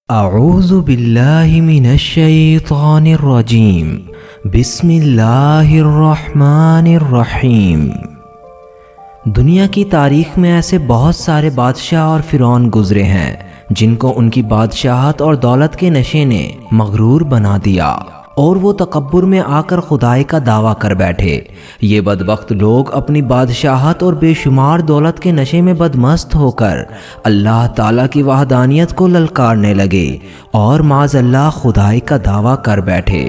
اعوذ باللہ من الشیطان الرجیم بسم اللہ الرحمن الرحیم۔ دنیا کی تاریخ میں ایسے بہت سارے بادشاہ اور فرعون گزرے ہیں جن کو ان کی بادشاہت اور دولت کے نشے نے مغرور بنا دیا اور وہ تکبر میں آ کر خدائی کا دعویٰ کر بیٹھے۔ یہ بدبخت لوگ اپنی بادشاہت اور بے شمار دولت کے نشے میں بدمست ہو کر اللہ تعالیٰ کی وحدانیت کو للکارنے لگے اور معاذ اللہ خدائی کا دعویٰ کر بیٹھے۔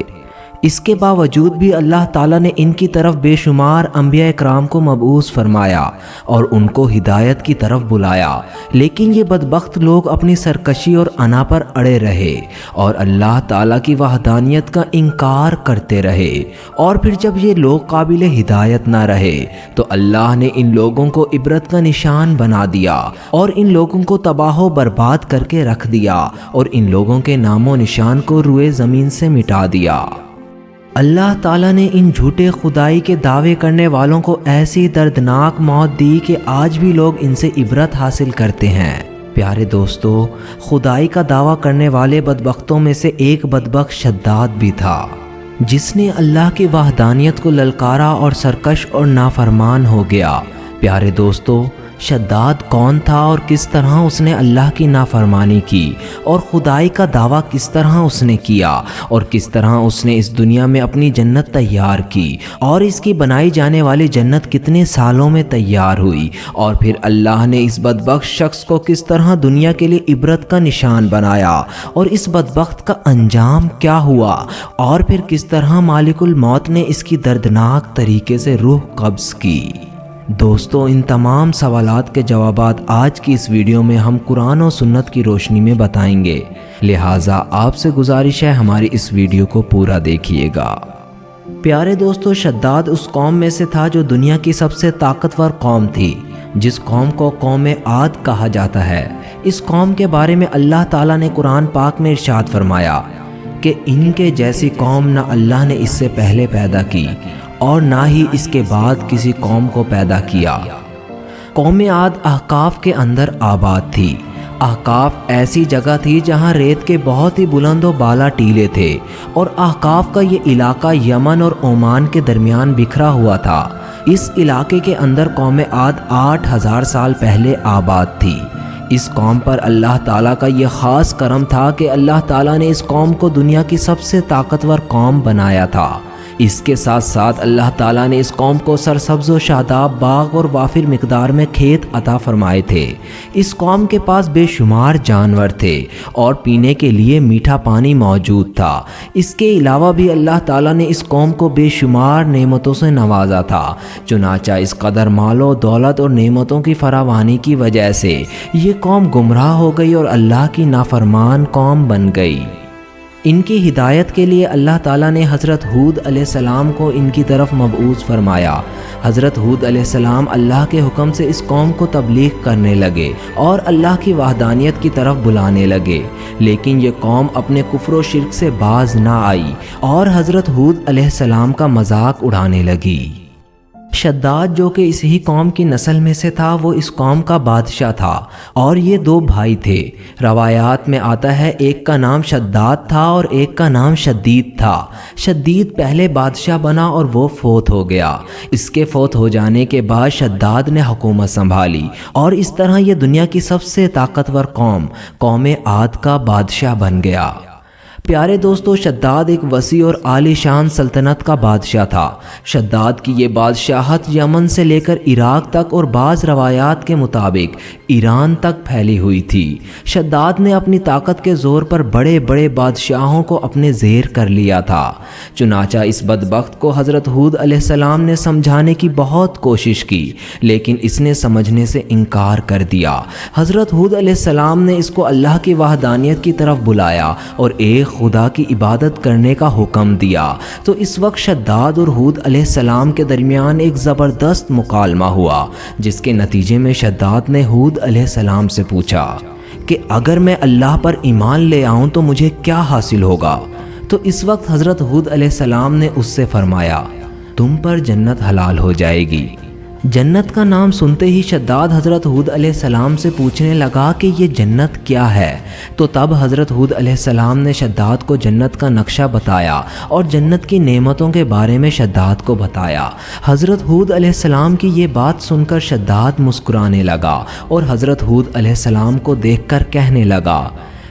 اس کے باوجود بھی اللہ تعالیٰ نے ان کی طرف بے شمار انبیاء اکرام کو مبعوث فرمایا اور ان کو ہدایت کی طرف بلایا، لیکن یہ بدبخت لوگ اپنی سرکشی اور انا پر اڑے رہے اور اللہ تعالیٰ کی وحدانیت کا انکار کرتے رہے۔ اور پھر جب یہ لوگ قابل ہدایت نہ رہے تو اللہ نے ان لوگوں کو عبرت کا نشان بنا دیا اور ان لوگوں کو تباہ و برباد کر کے رکھ دیا اور ان لوگوں کے نام و نشان کو روئے زمین سے مٹا دیا۔ اللہ تعالیٰ نے ان جھوٹے خدائی کے دعوے کرنے والوں کو ایسی دردناک موت دی کہ آج بھی لوگ ان سے عبرت حاصل کرتے ہیں۔ پیارے دوستو، خدائی کا دعویٰ کرنے والے بدبختوں میں سے ایک بدبخت شداد بھی تھا جس نے اللہ کی وحدانیت کو للکارا اور سرکش اور نافرمان ہو گیا۔ پیارے دوستو، شداد کون تھا اور کس طرح اس نے اللہ کی نافرمانی کی اور خدائی کا دعویٰ کس طرح اس نے کیا اور کس طرح اس نے اس دنیا میں اپنی جنت تیار کی اور اس کی بنائی جانے والی جنت کتنے سالوں میں تیار ہوئی، اور پھر اللہ نے اس بدبخت شخص کو کس طرح دنیا کے لیے عبرت کا نشان بنایا اور اس بدبخت کا انجام کیا ہوا، اور پھر کس طرح مالک الموت نے اس کی دردناک طریقے سے روح قبض کی۔ دوستو، ان تمام سوالات کے جوابات آج کی اس ویڈیو میں ہم قرآن و سنت کی روشنی میں بتائیں گے، لہٰذا آپ سے گزارش ہے ہماری اس ویڈیو کو پورا دیکھیے گا۔ پیارے دوستو، شداد اس قوم میں سے تھا جو دنیا کی سب سے طاقتور قوم تھی، جس قوم کو قوم عاد کہا جاتا ہے۔ اس قوم کے بارے میں اللہ تعالیٰ نے قرآن پاک میں ارشاد فرمایا کہ ان کے جیسی قوم نہ اللہ نے اس سے پہلے پیدا کی اور نہ ہی اس کے بعد کسی قوم کو پیدا کیا۔ قوم عاد احقاف کے اندر آباد تھی۔ احقاف ایسی جگہ تھی جہاں ریت کے بہت ہی بلند و بالا ٹیلے تھے، اور احقاف کا یہ علاقہ یمن اور عمان کے درمیان بکھرا ہوا تھا۔ اس علاقے کے اندر قوم عاد 8000 سال پہلے آباد تھی۔ اس قوم پر اللہ تعالیٰ کا یہ خاص کرم تھا کہ اللہ تعالیٰ نے اس قوم کو دنیا کی سب سے طاقتور قوم بنایا تھا۔ اس کے ساتھ ساتھ اللہ تعالیٰ نے اس قوم کو سرسبز و شاداب باغ اور وافر مقدار میں کھیت عطا فرمائے تھے۔ اس قوم کے پاس بے شمار جانور تھے اور پینے کے لیے میٹھا پانی موجود تھا۔ اس کے علاوہ بھی اللہ تعالیٰ نے اس قوم کو بے شمار نعمتوں سے نوازا تھا، چنانچہ اس قدر مال و دولت اور نعمتوں کی فراوانی کی وجہ سے یہ قوم گمراہ ہو گئی اور اللہ کی نافرمان قوم بن گئی۔ ان کی ہدایت کے لیے اللہ تعالیٰ نے حضرت ہود علیہ السلام کو ان کی طرف مبعوث فرمایا۔ حضرت ہود علیہ السلام اللہ کے حکم سے اس قوم کو تبلیغ کرنے لگے اور اللہ کی وحدانیت کی طرف بلانے لگے، لیکن یہ قوم اپنے کفر و شرک سے باز نہ آئی اور حضرت ہود علیہ السلام کا مذاق اڑانے لگی۔ شداد، جو کہ اس ہی قوم کی نسل میں سے تھا، وہ اس قوم کا بادشاہ تھا اور یہ 2 بھائی تھے۔ روایات میں آتا ہے ایک کا نام شداد تھا اور ایک کا نام شدید تھا۔ شدید پہلے بادشاہ بنا اور وہ فوت ہو گیا۔ اس کے فوت ہو جانے کے بعد شداد نے حکومت سنبھالی اور اس طرح یہ دنیا کی سب سے طاقتور قوم عاد کا بادشاہ بن گیا۔ پیارے دوستو، شداد ایک وسیع اور عالی شان سلطنت کا بادشاہ تھا۔ شداد کی یہ بادشاہت یمن سے لے کر عراق تک اور بعض روایات کے مطابق ایران تک پھیلی ہوئی تھی۔ شداد نے اپنی طاقت کے زور پر بڑے بڑے بادشاہوں کو اپنے زیر کر لیا تھا۔ چنانچہ اس بدبخت کو حضرت ہود علیہ السلام نے سمجھانے کی بہت کوشش کی، لیکن اس نے سمجھنے سے انکار کر دیا۔ حضرت ہود علیہ السلام نے اس کو اللہ کی وحدانیت کی طرف بلایا اور ایک خدا کی عبادت کرنے کا حکم دیا۔ تو اس وقت شداد اور ہود علیہ السلام کے درمیان ایک زبردست مکالمہ ہوا، جس کے نتیجے میں شداد نے ہود علیہ السلام سے پوچھا کہ اگر میں اللہ پر ایمان لے آؤں تو مجھے کیا حاصل ہوگا؟ تو اس وقت حضرت ہود علیہ السلام نے اس سے فرمایا، تم پر جنت حلال ہو جائے گی جنت کا نام سنتے ہی شداد حضرت ہود علیہ السلام سے پوچھنے لگا کہ یہ جنت کیا ہے، تو تب حضرت ہود علیہ السلام نے شداد کو جنت کا نقشہ بتایا اور جنت کی نعمتوں کے بارے میں شداد کو بتایا۔ حضرت ہود علیہ السلام کی یہ بات سن کر شداد مسکرانے لگا اور حضرت ہود علیہ السلام کو دیکھ کر کہنے لگا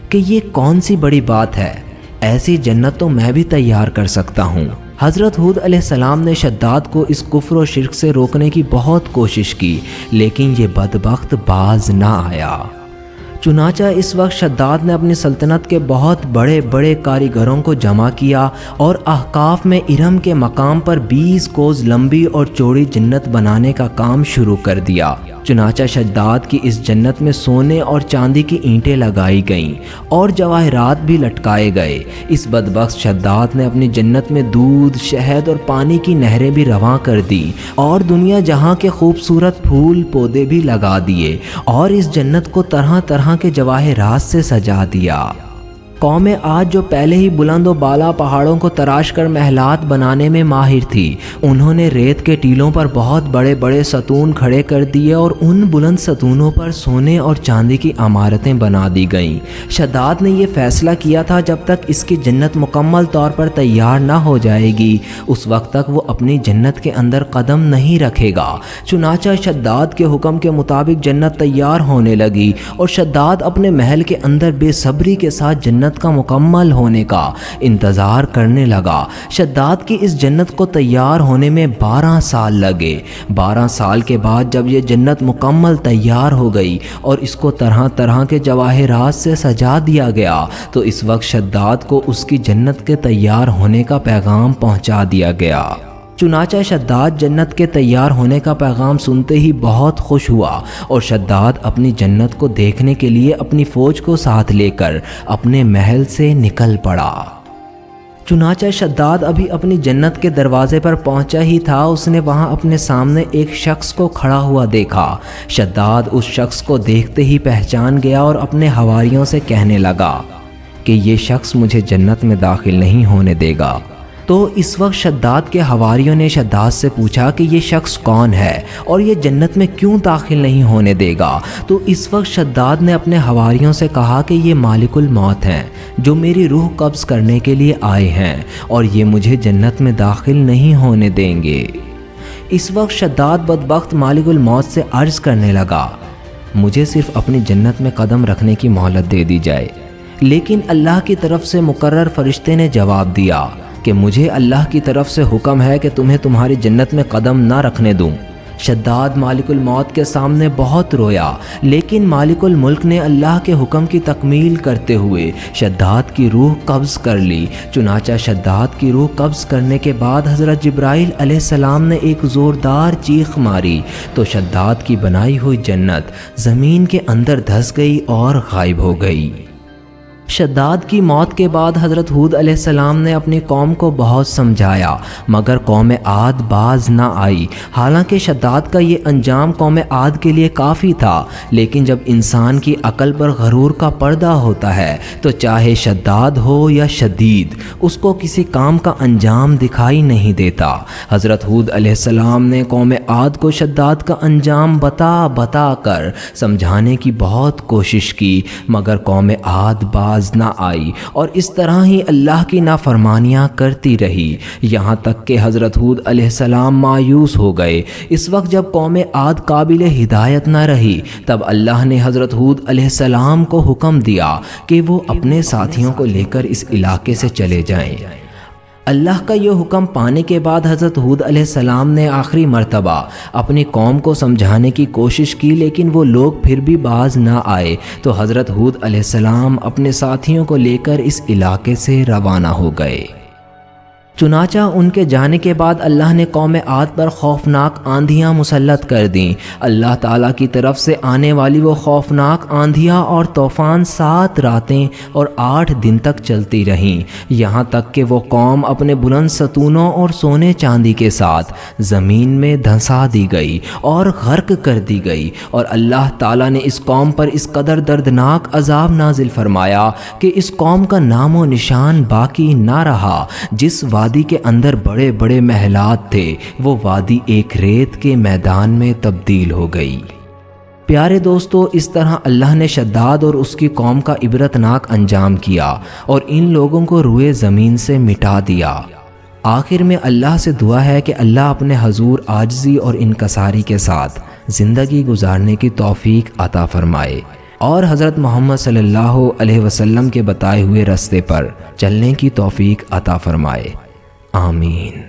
کہ یہ کون سی بڑی بات ہے، ایسی جنت تو میں بھی تیار کر سکتا ہوں۔ حضرت ہود علیہ السلام نے شداد کو اس کفر و شرک سے روکنے کی بہت کوشش کی، لیکن یہ بدبخت باز نہ آیا۔ چنانچہ اس وقت شداد نے اپنی سلطنت کے بہت بڑے بڑے کاریگروں کو جمع کیا اور احقاف میں ارم کے مقام پر 20 کوس لمبی اور چوڑی جنت بنانے کا کام شروع کر دیا۔ چنانچہ شداد کی اس جنت میں سونے اور چاندی کی اینٹیں لگائی گئیں اور جواہرات بھی لٹکائے گئے۔ اس بدبخت شداد نے اپنی جنت میں دودھ، شہد اور پانی کی نہریں بھی رواں کر دی اور دنیا جہاں کے خوبصورت پھول پودے بھی لگا دیے اور اس جنت کو طرح طرح کے جواہرات سے سجا دیا۔ قوم عاد جو پہلے ہی بلند و بالا پہاڑوں کو تراش کر محلات بنانے میں ماہر تھی، انہوں نے ریت کے ٹیلوں پر بہت بڑے بڑے ستون کھڑے کر دیے اور ان بلند ستونوں پر سونے اور چاندی کی عمارتیں بنا دی گئیں۔ شداد نے یہ فیصلہ کیا تھا جب تک اس کی جنت مکمل طور پر تیار نہ ہو جائے گی اس وقت تک وہ اپنی جنت کے اندر قدم نہیں رکھے گا۔ چنانچہ شداد کے حکم کے مطابق جنت تیار ہونے لگی اور شداد اپنے محل کے اندر بے صبری کے ساتھ جنت کا مکمل ہونے کا انتظار کرنے لگا۔ شداد کی اس جنت کو تیار ہونے میں 12 سال لگے۔ 12 سال کے بعد جب یہ جنت مکمل تیار ہو گئی اور اس کو طرح طرح کے جواہرات سے سجا دیا گیا تو اس وقت شداد کو اس کی جنت کے تیار ہونے کا پیغام پہنچا دیا گیا۔ چنانچہ شداد جنت کے تیار ہونے کا پیغام سنتے ہی بہت خوش ہوا اور شداد اپنی جنت کو دیکھنے کے لیے اپنی فوج کو ساتھ لے کر اپنے محل سے نکل پڑا۔ چنانچہ شداد ابھی اپنی جنت کے دروازے پر پہنچا ہی تھا، اس نے وہاں اپنے سامنے ایک شخص کو کھڑا ہوا دیکھا۔ شداد اس شخص کو دیکھتے ہی پہچان گیا اور اپنے حواریوں سے کہنے لگا کہ یہ شخص مجھے جنت میں داخل نہیں ہونے دے گا۔ تو اس وقت شداد کے حواریوں نے شداد سے پوچھا کہ یہ شخص کون ہے اور یہ جنت میں کیوں داخل نہیں ہونے دے گا؟ تو اس وقت شداد نے اپنے حواریوں سے کہا کہ یہ مالک الموت ہیں جو میری روح قبض کرنے کے لیے آئے ہیں اور یہ مجھے جنت میں داخل نہیں ہونے دیں گے۔ اس وقت شداد بدبخت مالک الموت سے عرض کرنے لگا مجھے صرف اپنی جنت میں قدم رکھنے کی مہلت دے دی جائے، لیکن اللہ کی طرف سے مقرر فرشتے نے جواب دیا کہ مجھے اللہ کی طرف سے حکم ہے کہ تمہیں تمہاری جنت میں قدم نہ رکھنے دوں۔ شداد مالک الموت کے سامنے بہت رویا، لیکن مالک الملک نے اللہ کے حکم کی تکمیل کرتے ہوئے شداد کی روح قبض کر لی۔ چنانچہ شداد کی روح قبض کرنے کے بعد حضرت جبرائیل علیہ السلام نے ایک زوردار چیخ ماری تو شداد کی بنائی ہوئی جنت زمین کے اندر دھس گئی اور غائب ہو گئی۔ شداد کی موت کے بعد حضرت ہود علیہ السلام نے اپنی قوم کو بہت سمجھایا مگر قوم عاد باز نہ آئی۔ حالانکہ شداد کا یہ انجام قوم عاد کے لیے کافی تھا، لیکن جب انسان کی عقل پر غرور کا پردہ ہوتا ہے تو چاہے شداد ہو یا شدید اس کو کسی کام کا انجام دکھائی نہیں دیتا۔ حضرت ہود علیہ السلام نے قوم عاد کو شداد کا انجام بتا کر سمجھانے کی بہت کوشش کی مگر قوم عاد باز نہ آئی اور اس طرح ہی اللہ کی نافرمانیاں کرتی رہی یہاں تک کہ حضرت ہود علیہ السلام مایوس ہو گئے۔ اس وقت جب قوم عاد قابل ہدایت نہ رہی تب اللہ نے حضرت ہود علیہ السلام کو حکم دیا کہ وہ اپنے ساتھیوں کو لے کر اس علاقے سے چلے جائیں۔ اللہ کا یہ حکم پانے کے بعد حضرت ہود علیہ السلام نے آخری مرتبہ اپنی قوم کو سمجھانے کی کوشش کی، لیکن وہ لوگ پھر بھی باز نہ آئے تو حضرت ہود علیہ السلام اپنے ساتھیوں کو لے کر اس علاقے سے روانہ ہو گئے۔ چنانچہ ان کے جانے کے بعد اللہ نے قوم عاد پر خوفناک آندھیاں مسلط کر دیں۔ اللہ تعالیٰ کی طرف سے آنے والی وہ خوفناک آندھیاں اور طوفان 7 راتیں اور 8 دن تک چلتی رہیں، یہاں تک کہ وہ قوم اپنے بلند ستونوں اور سونے چاندی کے ساتھ زمین میں دھنسا دی گئی اور غرق کر دی گئی، اور اللہ تعالیٰ نے اس قوم پر اس قدر دردناک عذاب نازل فرمایا کہ اس قوم کا نام و نشان باقی نہ رہا۔ جس وادی وادی کے اندر بڑے بڑے محلات تھے، وہ وادی ایک ریت کے میدان میں تبدیل ہو گئی۔ پیارے دوستو، اس طرح اللہ نے شداد اور اس کی قوم کا عبرتناک انجام کیا اور ان لوگوں کو روئے زمین سے مٹا دیا۔ آخر میں اللہ سے دعا ہے کہ اللہ اپنے حضور عاجزی اور انکساری کے ساتھ زندگی گزارنے کی توفیق عطا فرمائے اور حضرت محمد صلی اللہ علیہ وسلم کے بتائے ہوئے راستے پر چلنے کی توفیق عطا فرمائے۔ آمین۔